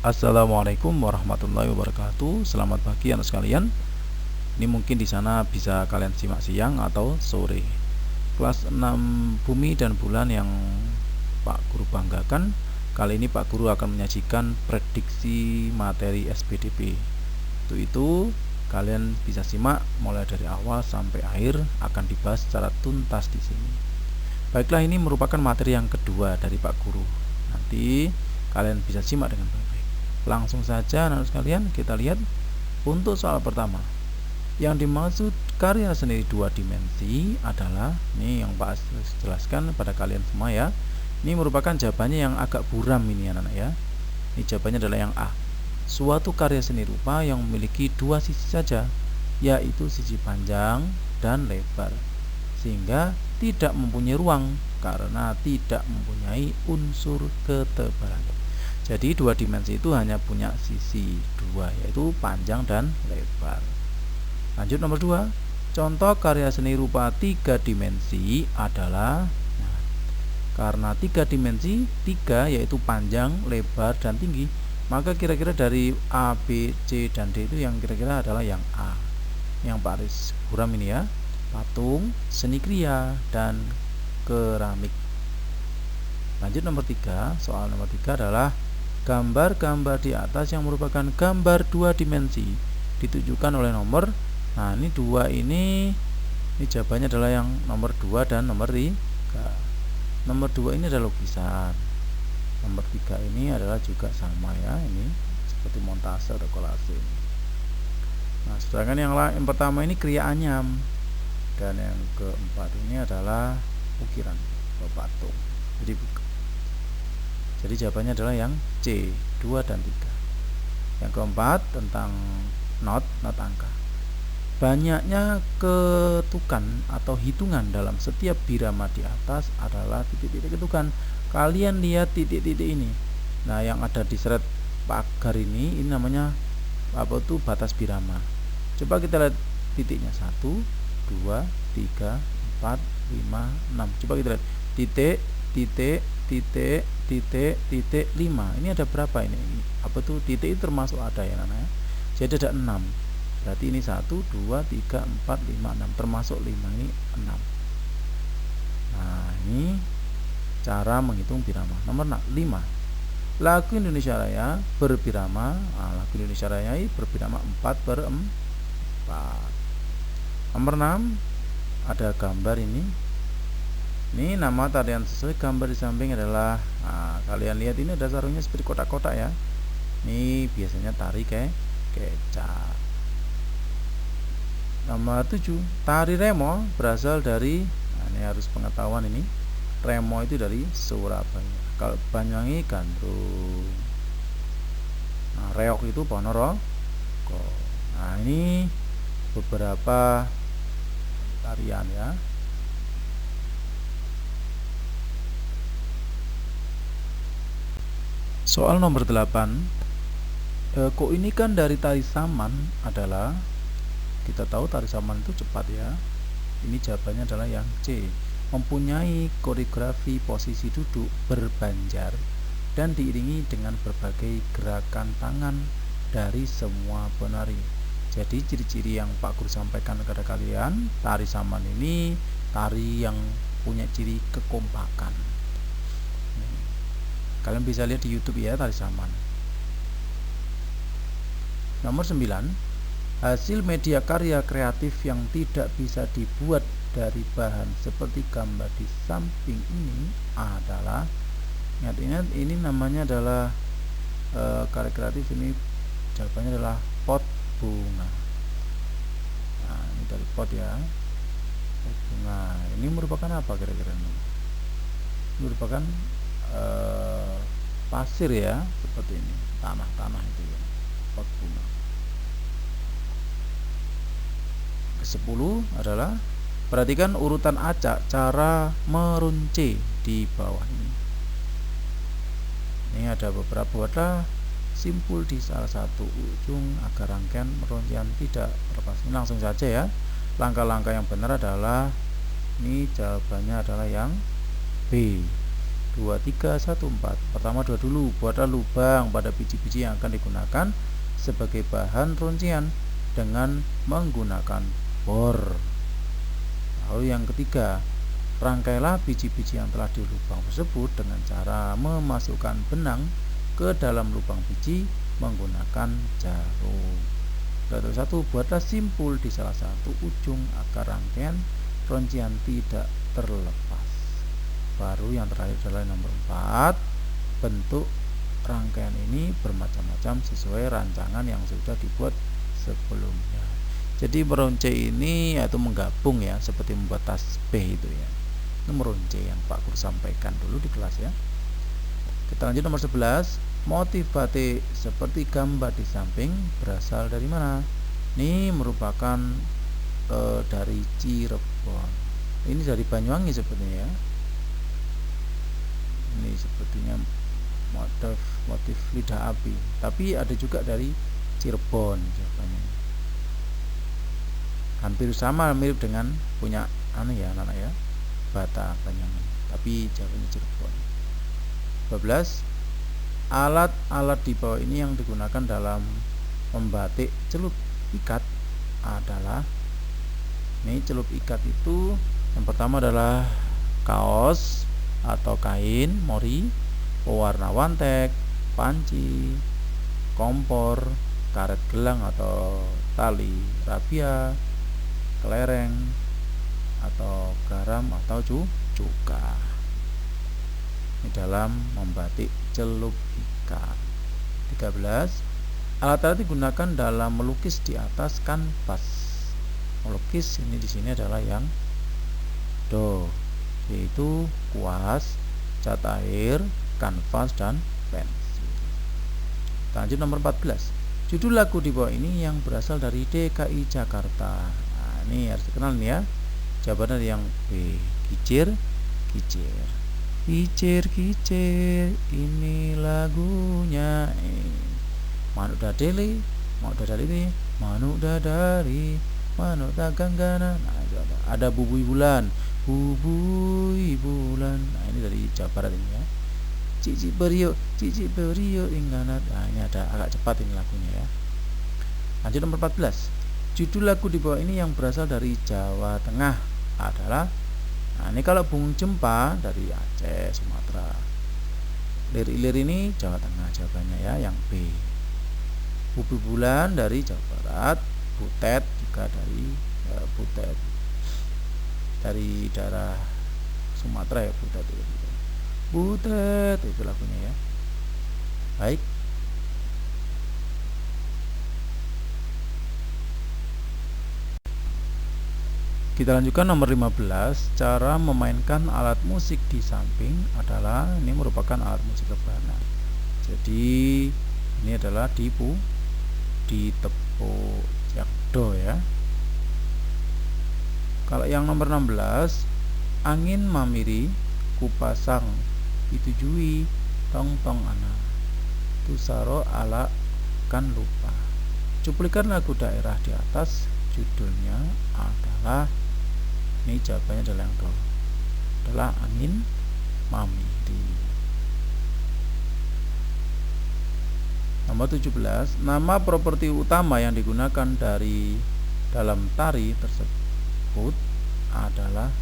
Assalamualaikum warahmatullahi wabarakatuh. Selamat pagi anak sekalian. Ini mungkin di sana bisa kalian simak siang atau sore. Kelas 6 Bumi dan Bulan yang Pak Guru banggakan. Kali ini Pak Guru akan menyajikan prediksi materi SPDP. Untuk itu kalian bisa simak mulai dari awal sampai akhir, akan dibahas secara tuntas di sini. Baiklah, ini merupakan materi yang kedua dari Pak Guru. Nanti kalian bisa simak dengan baik. Langsung saja anak sekalian, kita lihat untuk soal pertama. Yang dimaksud karya seni dua dimensi adalah, ini yang Pak jelaskan pada kalian semua ya. Ini merupakan jawabannya yang agak buram ini anak-anak ya. Ini jawabannya adalah yang A. Suatu karya seni rupa yang memiliki dua sisi saja, yaitu sisi panjang dan lebar, sehingga tidak mempunyai ruang karena tidak mempunyai unsur ketebalan. Jadi dua dimensi itu hanya punya sisi dua, yaitu panjang dan lebar. Lanjut nomor 2. Contoh karya seni rupa tiga dimensi adalah, karena tiga dimensi, tiga yaitu panjang, lebar, dan tinggi, maka kira-kira dari A, B, C, dan D itu yang kira-kira adalah yang A. Yang Pak Aris buram ini ya, patung, seni kriya, dan keramik. Lanjut nomor 3. Soal nomor 3 adalah gambar-gambar di atas yang merupakan gambar dua dimensi ditujukan oleh nomor. Nah, ini dua ini jawabannya adalah yang nomor 2 dan nomor 3. Nomor 2 ini adalah lukisan. Nomor 3 ini adalah juga sama ya, ini seperti montase atau kolase. Nah, sedangkan yang pertama ini kriya anyam, dan yang keempat ini adalah ukiran atau patung. Jadi jawabannya adalah yang C, 2 dan 3. Yang keempat tentang not angka. Banyaknya ketukan atau hitungan dalam setiap birama di atas adalah titik-titik ketukan. Kalian lihat titik-titik ini. Nah, yang ada di seret pagar ini namanya apa tuh? Batas birama. Coba kita lihat titiknya, 1, 2, 3, 4, 5, 6. Coba kita lihat titik, 5. Ini ada berapa ini? Apa tuh titik itu termasuk ada ya namanya. Jadi ada 6. Berarti ini 1, 2, 3, 4, 5, 6. Termasuk 5, ini 6. Nah, ini cara menghitung birama. Nomor 5. Lagu Indonesia Raya berbirama. Nah, lagu Indonesia Raya berbirama 4/4. Nomor 6 ada gambar ini. Ini nama tarian sesuai gambar di samping adalah, nah, kalian lihat ini ada sarungnya seperti kotak-kotak ya. Ini biasanya tari kecak. Nomor 7, tari remo berasal dari, nah, ini harus pengetahuan ini. Remo itu dari Surabaya. Kalau Banyuwangi gandrung. Nah, reok itu Ponorogo. Nah, ini beberapa tarian ya. Soal nomor 8. Keunikan dari tari saman adalah, kita tahu tari saman itu cepat ya. Ini jawabannya adalah yang C. Mempunyai koreografi posisi duduk berbanjar dan diiringi dengan berbagai gerakan tangan dari semua penari. Jadi ciri-ciri yang Pak Guru sampaikan kepada kalian, tari saman ini tari yang punya ciri kekompakan. Kalian bisa lihat di YouTube ya, tari saman. Nomor 9. Hasil media karya kreatif yang tidak bisa dibuat dari bahan seperti gambar di samping ini adalah, ingat ini namanya adalah karya kreatif. Ini jawabannya adalah pot bunga. Nah, ini dari pot ya, pot bunga. Ini merupakan apa kira-kira? Ini merupakan pasir ya, seperti ini, tanah itu ya, pot bunga. Ke-10 adalah, perhatikan urutan acak cara merunce di bawah ini. Ini ada beberapa, buatlah simpul di salah satu ujung agar rangkaian meruncian tidak terlepas. Ini langsung saja ya. Langkah-langkah yang benar adalah, ini jawabannya adalah yang B. 2, 3, 1, 4. Pertama 2 dulu. Buatlah lubang pada biji-biji yang akan digunakan sebagai bahan runcian dengan menggunakan bor. Lalu yang ketiga, rangkailah biji-biji yang telah di lubang tersebut dengan cara memasukkan benang ke dalam lubang biji menggunakan jarum. Lalu 1, buatlah simpul di salah satu ujung agar rangkaian runcian tidak terlepas. Baru yang terakhir adalah nomor 4, bentuk rangkaian ini bermacam-macam sesuai rancangan yang sudah dibuat sebelumnya. Jadi meronce ini yaitu menggabung ya, seperti membuat tasbih itu ya. Itu meronce yang Pak Guru sampaikan dulu di kelas ya. Kita lanjut nomor 11. Motif batik seperti gambar di samping berasal dari mana? Ini merupakan dari Cirebon. Ini dari Banyuwangi sepertinya ya. Ini sepertinya motif lidah api, tapi ada juga dari Cirebon jawabannya. Hampir sama, mirip dengan punya anak ya, Bata Banyuwangi, tapi jawabannya Cirebon. 12. Alat-alat di bawah ini yang digunakan dalam membatik celup ikat adalah, ini celup ikat itu yang pertama adalah kaos atau kain mori, pewarna wantek, panci, kompor, karet gelang atau tali rapia, kelereng atau garam atau cuka. Ini dalam membatik celup ikat. 13. Alat-alat digunakan dalam melukis di atas kanvas. Melukis ini di sini adalah yang do, yaitu kuas, cat air, kanvas dan pensil. Lanjut nomor 14. Judul lagu di bawah ini yang berasal dari DKI Jakarta. Nah, ini harus dikenal nih ya. Jawabannya yang B, Kicir Kicir. Kicir Kicir, ini lagunya. Manuk dadele, manuk dadari, manuk daganggana. Nah, ada bubui bulan. Bubui bulan. Nah, ini dari Jawa Barat ini ya. Cici berio inganat. Nah, ini ada agak cepat ini lagunya ya. Lanjut nomor 14. Judul lagu di bawah ini yang berasal dari Jawa Tengah adalah, nah ini kalau Bung Jempa dari Aceh, Sumatera. Lir-ilir ini Jawa Tengah jawabannya ya, yang B. Bubui bulan dari Jawa Barat. Butet juga dari Butet, dari daerah Sumatera ya, Butet itu lagunya ya. Baik, kita lanjutkan nomor 15. Cara memainkan alat musik di samping adalah, ini merupakan alat musik rebana. Jadi ini adalah di tepuk jakdo ya. Kalau yang nomor 16, angin mamiri kupasang ditujui tong-tong ana tusaro ala kan lupa. Cuplikan lagu daerah di atas, judulnya adalah, ini jawabannya adalah yang do, adalah angin mamiri. Nomor 17, nama properti utama yang digunakan dari dalam tari tersebut adalah,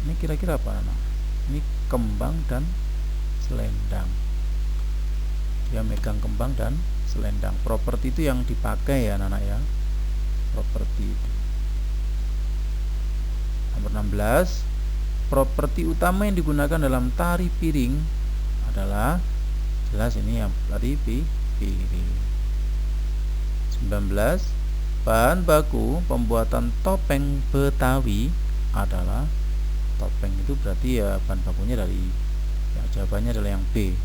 ini kira-kira apa anak? Ini kembang dan selendang. Dia megang kembang dan selendang. Properti itu yang dipakai ya anak-anak ya. Properti itu. Nomor 16, properti utama yang digunakan dalam tari piring adalah, jelas ini yang tadi piring. 19, bahan baku pembuatan topeng Betawi adalah, topeng itu berarti ya bahan bakunya dari, ya jawabannya adalah yang B,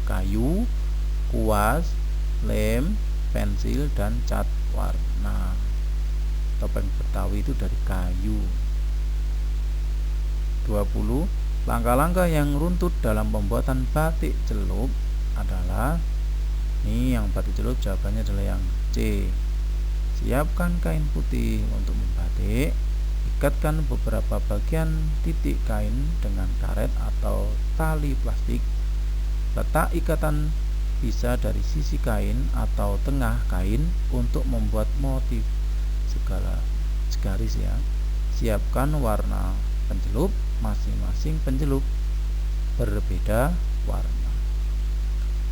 kayu, kuas, lem, pensil dan cat warna. Topeng Betawi itu dari kayu. 20, langkah-langkah yang runtut dalam pembuatan batik celup adalah, ini yang batik celup jawabannya adalah yang C. Siapkan kain putih untuk membatik, Ikatkan beberapa bagian titik kain dengan karet atau tali plastik. Letak ikatan bisa dari sisi kain atau tengah kain untuk membuat motif segala segaris ya. Siapkan warna pencelup, masing-masing pencelup berbeda warna.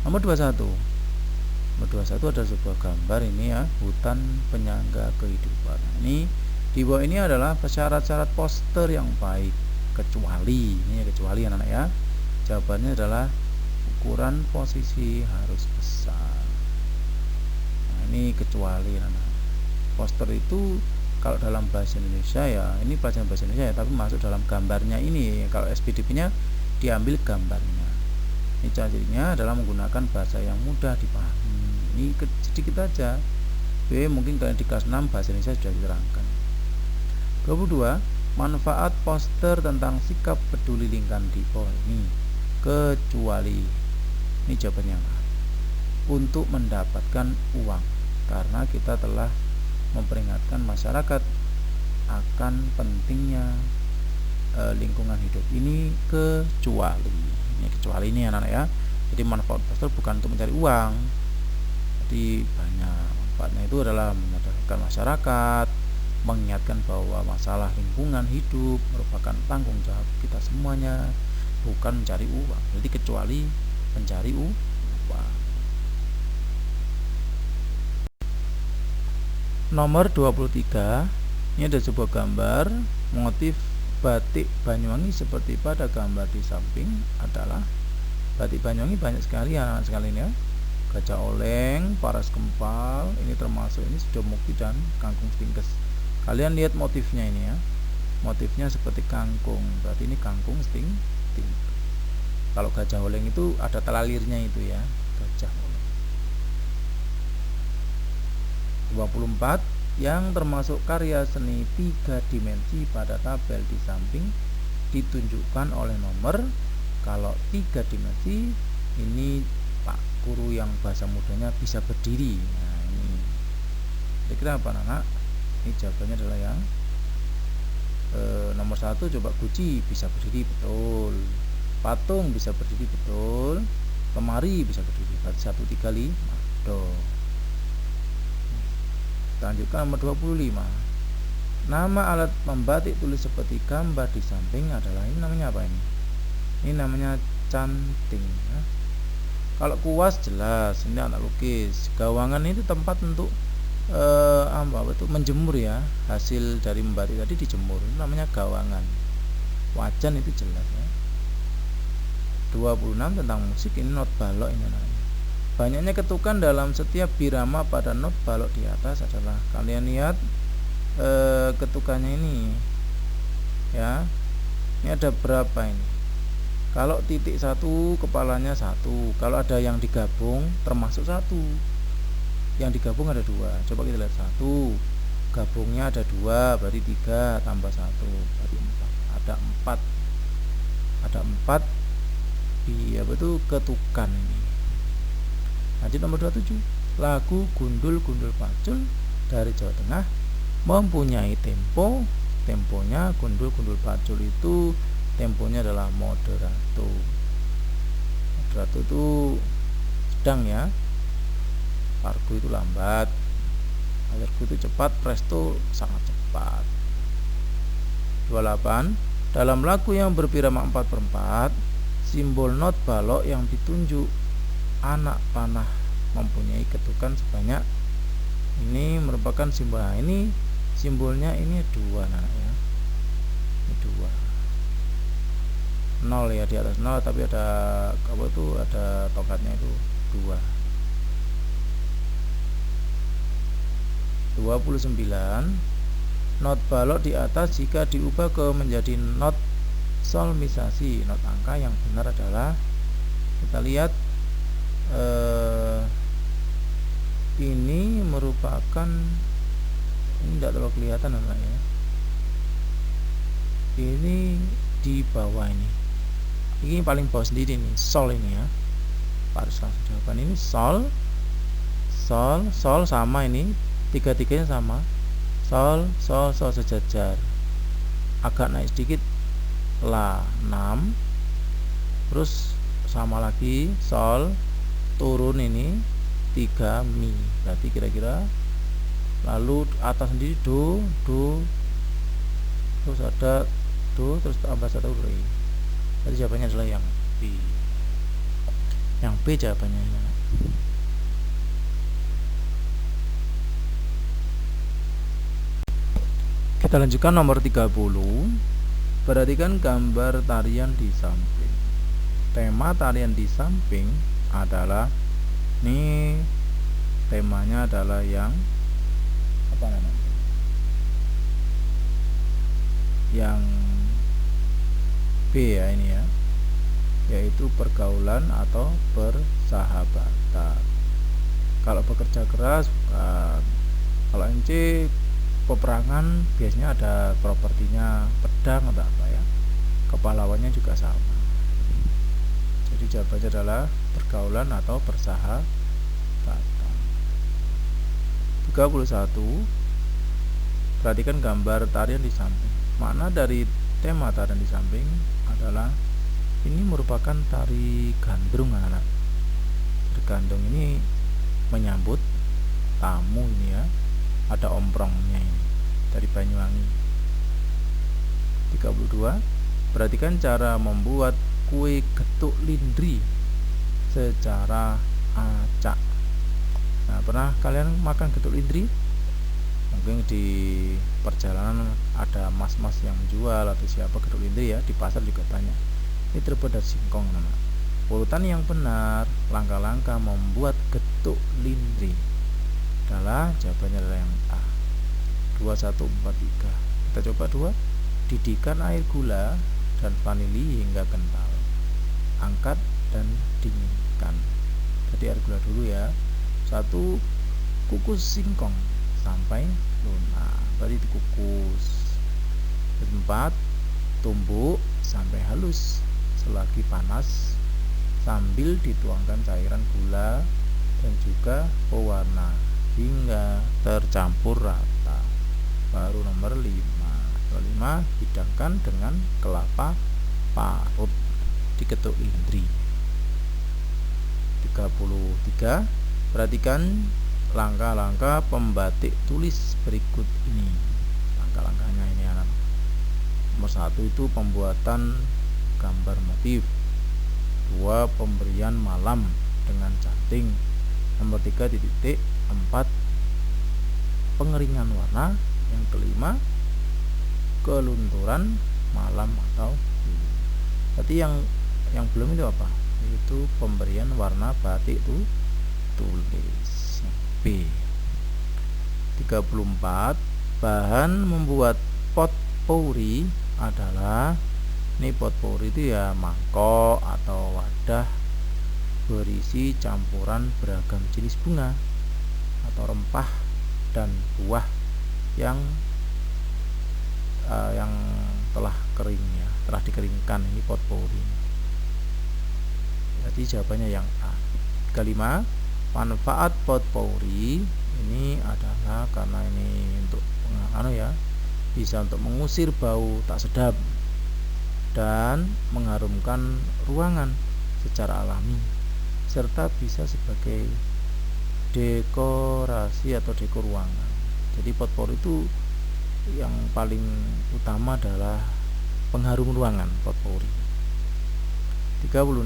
Nomor 21. Nomor 21 ada sebuah gambar ini ya, hutan penyangga kehidupan. Ini di bawah ini adalah syarat-syarat poster yang baik, kecuali ini ya, kecuali anak-anak ya. Jawabannya adalah ukuran posisi harus besar. Nah, ini kecuali anak-anak. Poster itu kalau dalam bahasa Indonesia ya, ini pelajaran bahasa Indonesia ya, tapi masuk dalam gambarnya ini. Kalau SPDP-nya diambil gambarnya. Ini caranya adalah menggunakan bahasa yang mudah dipahami. Ini sedikit aja. Mungkin kalian di kelas 6 bahasa Indonesia sudah diterangkan. 22. Manfaat poster tentang sikap peduli lingkungan di bawah ini. Kecuali, ini jawabannya untuk mendapatkan uang, karena kita telah memperingatkan masyarakat akan pentingnya lingkungan hidup ini, kecuali ini anak-anak ya. Jadi manfaat poster bukan untuk mencari uang, jadi banyak manfaatnya. Itu adalah menyadarkan masyarakat, mengingatkan bahwa masalah lingkungan hidup merupakan tanggung jawab kita semuanya, bukan mencari uang. Jadi kecuali mencari uang. Nomor 23. Ini ada sebuah gambar motif batik Banyuwangi seperti pada gambar di samping. Adalah batik Banyuwangi banyak sekali anak-anak sekalian ya. Gajah oleng, paras kempal, ini termasuk ini Sidomukti dan kangkung stingkes. Kalian lihat motifnya ini ya. Motifnya seperti kangkung, berarti ini kangkung stingkes. Kalau gajah oleng itu ada telalirnya itu ya, gajah oleng. 24. Yang termasuk karya seni 3 dimensi pada tabel di samping ditunjukkan oleh nomor. Kalau 3 dimensi ini Pak Guru yang bahasa mudanya bisa berdiri. Nah ini kira-kira apa anak? Ini jawabannya adalah yang nomor 1. Coba guci bisa berdiri, betul. Patung bisa berdiri, betul. Lemari bisa berdiri, berarti 1, 3, 5 do. Lanjutkan nomor 25. Nama alat membatik tulis seperti gambar di samping adalah, ini namanya apa ini? Ini namanya canting ya. Kalau kuas jelas, ini anak lukis. Gawangan itu tempat untuk menjemur ya, hasil dari membatik tadi dijemur, itu namanya gawangan. Wajan itu jelas ya. 26 tentang musik, ini not balok ini namanya. Banyaknya ketukan dalam setiap birama pada not balok di atas adalah, kalian lihat ketukannya ini ya. Ini ada berapa ini? Kalau titik 1 kepalanya 1, kalau ada yang digabung termasuk 1. Yang digabung ada 2. Coba kita lihat 1. Gabungnya ada 2, berarti 3 tambah 1 berarti 4. Ada 4. Ada 4 iya betul ketukan ini. Lanjut nomor 27. Lagu Gundul-Gundul Pacul dari Jawa Tengah mempunyai tempo. Temponya Gundul-Gundul Pacul itu temponya adalah moderato. Moderato itu sedang ya. Pargo itu lambat, Alergo itu cepat, presto sangat cepat. 28. Dalam lagu yang berbirama 4/4, simbol not balok yang ditunjuk anak panah mempunyai ketukan sebanyak, ini merupakan simbol. Nah, ini simbolnya ini 2 nah ya. Ini 2. 0 ya, di atas 0 tapi ada apa itu, ada tongkatnya itu 2. 29. Not balok di atas jika diubah ke menjadi not solmisasi, not angka yang benar adalah, kita lihat ini merupakan, ini tidak terlalu kelihatan anak ya. Ini di bawah ini paling bawah sendiri nih, sol ini ya. Harus langsung jawaban ini sol sama ini. Tiga-tiganya sama, sol sejajar. agak naik sedikit La 6, terus sama lagi Sol, turun ini 3 Mi, berarti kira-kira, lalu atas sendiri Do, terus ada Do, terus tambah 1 Re. Berarti jawabannya adalah yang B. Yang B jawabannya. Kita lanjutkan nomor 30. Perhatikan gambar tarian di samping. Tema tarian di samping adalah, ini temanya adalah yang apa namanya? Yang B ya, ini ya, yaitu pergaulan atau persahabatan. Kalau bekerja keras bukan. Kalau NC peperangan biasanya ada propertinya pedang atau apa ya, kepahlawannya juga sama. Jadi jawabannya adalah pergaulan atau persahabatan. 31. Perhatikan gambar tarian di samping. Makna dari tema tarian di samping adalah, ini merupakan tari gandrung anak-anak. Gandrung ini menyambut tamu ini ya, ada omprongnya ini dari Banyuwangi. 32. Perhatikan cara membuat kue getuk lindri secara acak. Nah, pernah kalian makan getuk lindri? Mungkin di perjalanan ada mas-mas yang menjual atau siapa getuk lindri ya, di pasar juga banyak. Ini terbuat dari singkong nama. Urutan yang benar, langkah-langkah membuat getuk lindri adalah, jawabannya adalah yang A. 2143. Kita coba 2. Didihkan air gula dan vanili hingga kental. Angkat dan dinginkan. Jadi air gula dulu ya. 1. Kukus singkong sampai lunak, berarti dikukus. 4. Tumbuk sampai halus selagi panas sambil dituangkan cairan gula dan juga pewarna hingga tercampur rata. Baru nomor 5. 5. Hidangkan dengan kelapa parut diketuk lindri. 33. Perhatikan langkah-langkah pembatik tulis berikut ini. Langkah-langkahnya ini anak. Nomor 1 itu pembuatan gambar motif. 2. Pemberian malam dengan canting. Nomor 3 titik. 4. Pengeringan warna. Yang kelima, kelunturan malam atau dulu. Berarti yang belum itu apa? Itu pemberian warna batik itu tulis. B. 34. Bahan membuat potpourri adalah, ini potpourri itu ya mangkok atau wadah berisi campuran beragam jenis bunga atau rempah dan buah yang telah kering ya, telah dikeringkan. Ini potpourri. Jadi jawabannya yang A. 35. Manfaat potpourri ini adalah karena ini untuk bisa untuk mengusir bau tak sedap dan mengharumkan ruangan secara alami, serta bisa sebagai dekorasi atau dekor ruangan. Jadi potpourri itu yang paling utama adalah pengharum ruangan, potpourri. 36.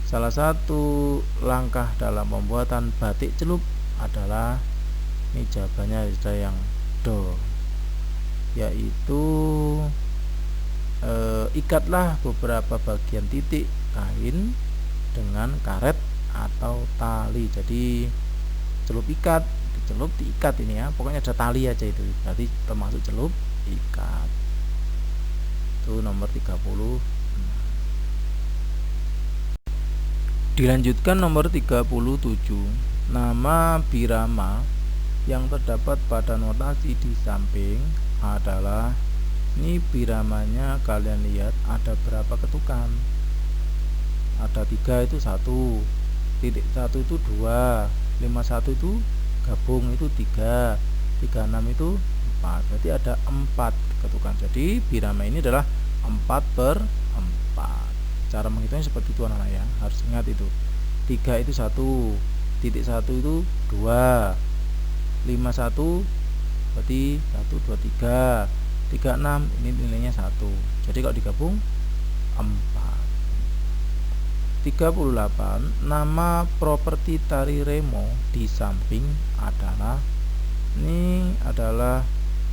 Salah satu langkah dalam pembuatan batik celup adalah, ini jawabannya ada yang do, yaitu ikatlah beberapa bagian titik kain dengan karet atau tali. Jadi celup ikat, celup diikat ini ya, pokoknya ada tali aja itu, berarti termasuk celup ikat. Itu nomor 30. Dilanjutkan nomor 37. Nama birama yang terdapat pada notasi di samping adalah, ini biramanya kalian lihat ada berapa ketukan? Ada 3 itu 1, titik 1 itu 2, 51 itu gabung itu 3, 36 itu 4. Berarti ada 4 ketukan. Jadi birama ini adalah 4/4. Cara menghitungnya seperti itu anak-anak ya. Harus ingat itu. 3 itu 1, titik 1 itu 2, 51 berarti 1, 2, 3, 36 ini nilainya 1. Jadi kalau digabung 4. 38. Nama properti tari remo di samping adalah, ini adalah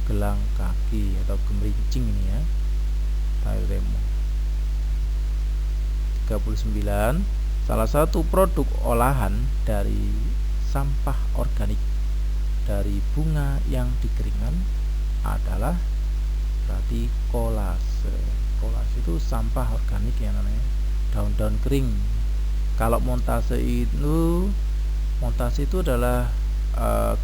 gelang kaki atau gemerincing ini ya, tari remo. 39. Salah satu produk olahan dari sampah organik dari bunga yang dikeringkan adalah, berarti kolase. Kolase itu sampah organik ya namanya, daun-daun kering. Kalau montase itu adalah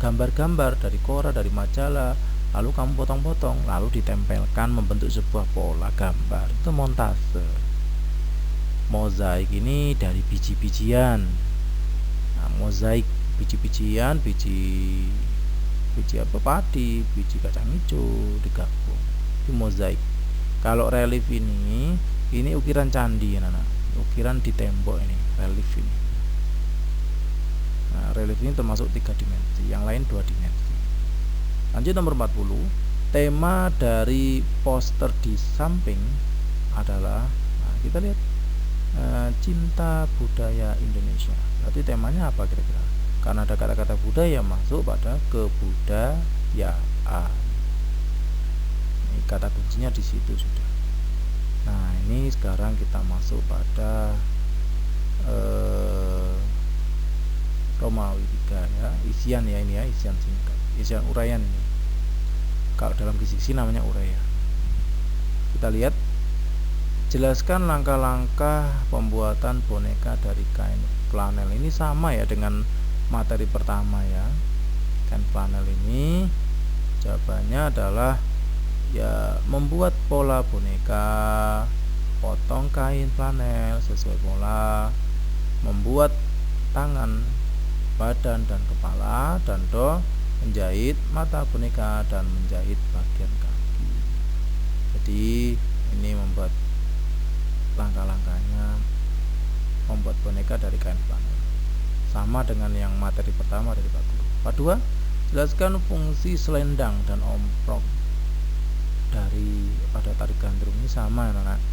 gambar-gambar dari koran, dari majalah, lalu kamu potong-potong, lalu ditempelkan membentuk sebuah pola gambar, itu montase. Mozaik ini dari biji-bijian. Nah, mozaik biji-bijian, biji apa, padi, biji kacang hijau digabung, itu mozaik. Kalau relief ini ukiran candi ya, anak. Ukiran di tembok ini, relief ini. Nah, relief ini termasuk 3 dimensi, yang lain 2 dimensi. Lanjut nomor 40. Tema dari poster di samping adalah, nah, kita lihat, cinta budaya Indonesia. Berarti temanya apa kira-kira? Karena ada kata-kata budaya masuk pada kebudayaan. Ini kata kuncinya di situ sudah. Nah, ini sekarang kita masuk pada Romawi 3 ya, isian ya ini ya, isian singkat, isian uraian ini. Kalau dalam kisi-kisi namanya uraian. Kita lihat, jelaskan langkah-langkah pembuatan boneka dari kain flanel. Ini sama ya dengan materi pertama ya. Kain flanel ini jawabannya adalah ya, membuat pola boneka, potong kain flanel sesuai pola, membuat tangan, badan dan kepala, dan menjahit mata boneka dan menjahit bagian kaki. Jadi ini membuat langkah-langkahnya membuat boneka dari kain flanel, sama dengan yang materi pertama dari Pak Guru. Part 2, jelaskan fungsi selendang dan omprok dari pada tari gandrung. Ini sama anak-anak,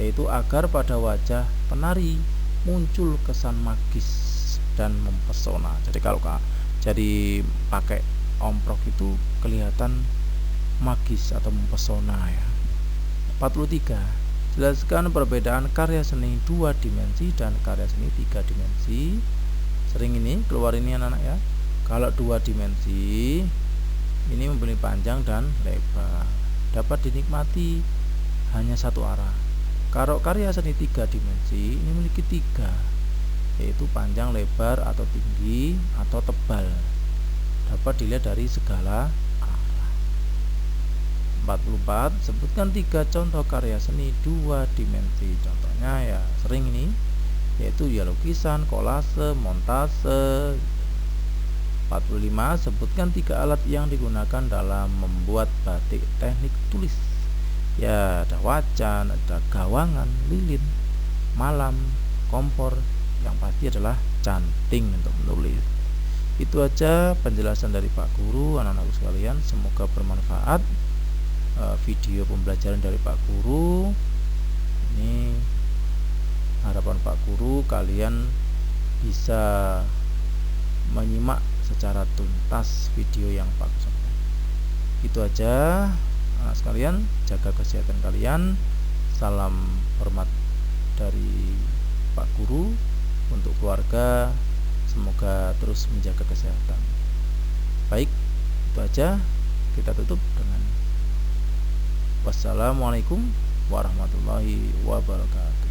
yaitu agar pada wajah penari muncul kesan magis dan mempesona. Jadi kalau jadi pakai omprok itu kelihatan magis atau mempesona ya. 43. Jelaskan perbedaan karya seni 2 dimensi dan karya seni 3 dimensi. Sering ini keluar ini anak-anak ya. Kalau 2 dimensi ini mempunyai panjang dan lebar, dapat dinikmati hanya satu arah. Kalau karya seni 3 dimensi ini memiliki 3, yaitu panjang, lebar, atau tinggi atau tebal, dapat dilihat dari segala arah. 44. Sebutkan 3 contoh karya seni 2 dimensi. Contohnya ya sering ini, yaitu ya lukisan, kolase, montase. 45. Sebutkan 3 alat yang digunakan dalam membuat batik teknik tulis. Ya, ada wajan, ada gawangan, lilin, malam, kompor, yang pasti adalah canting untuk menulis. Itu aja penjelasan dari Pak Guru, anak-anakku sekalian. Semoga bermanfaat. Video pembelajaran dari Pak Guru ini, harapan Pak Guru kalian bisa menyimak secara tuntas video yang Pak Guru sampaikan. Itu aja anak sekalian, jaga kesehatan kalian. Salam hormat dari Pak Guru untuk keluarga, semoga terus menjaga kesehatan. Baik, itu aja, kita tutup dengan wassalamualaikum warahmatullahi wabarakatuh.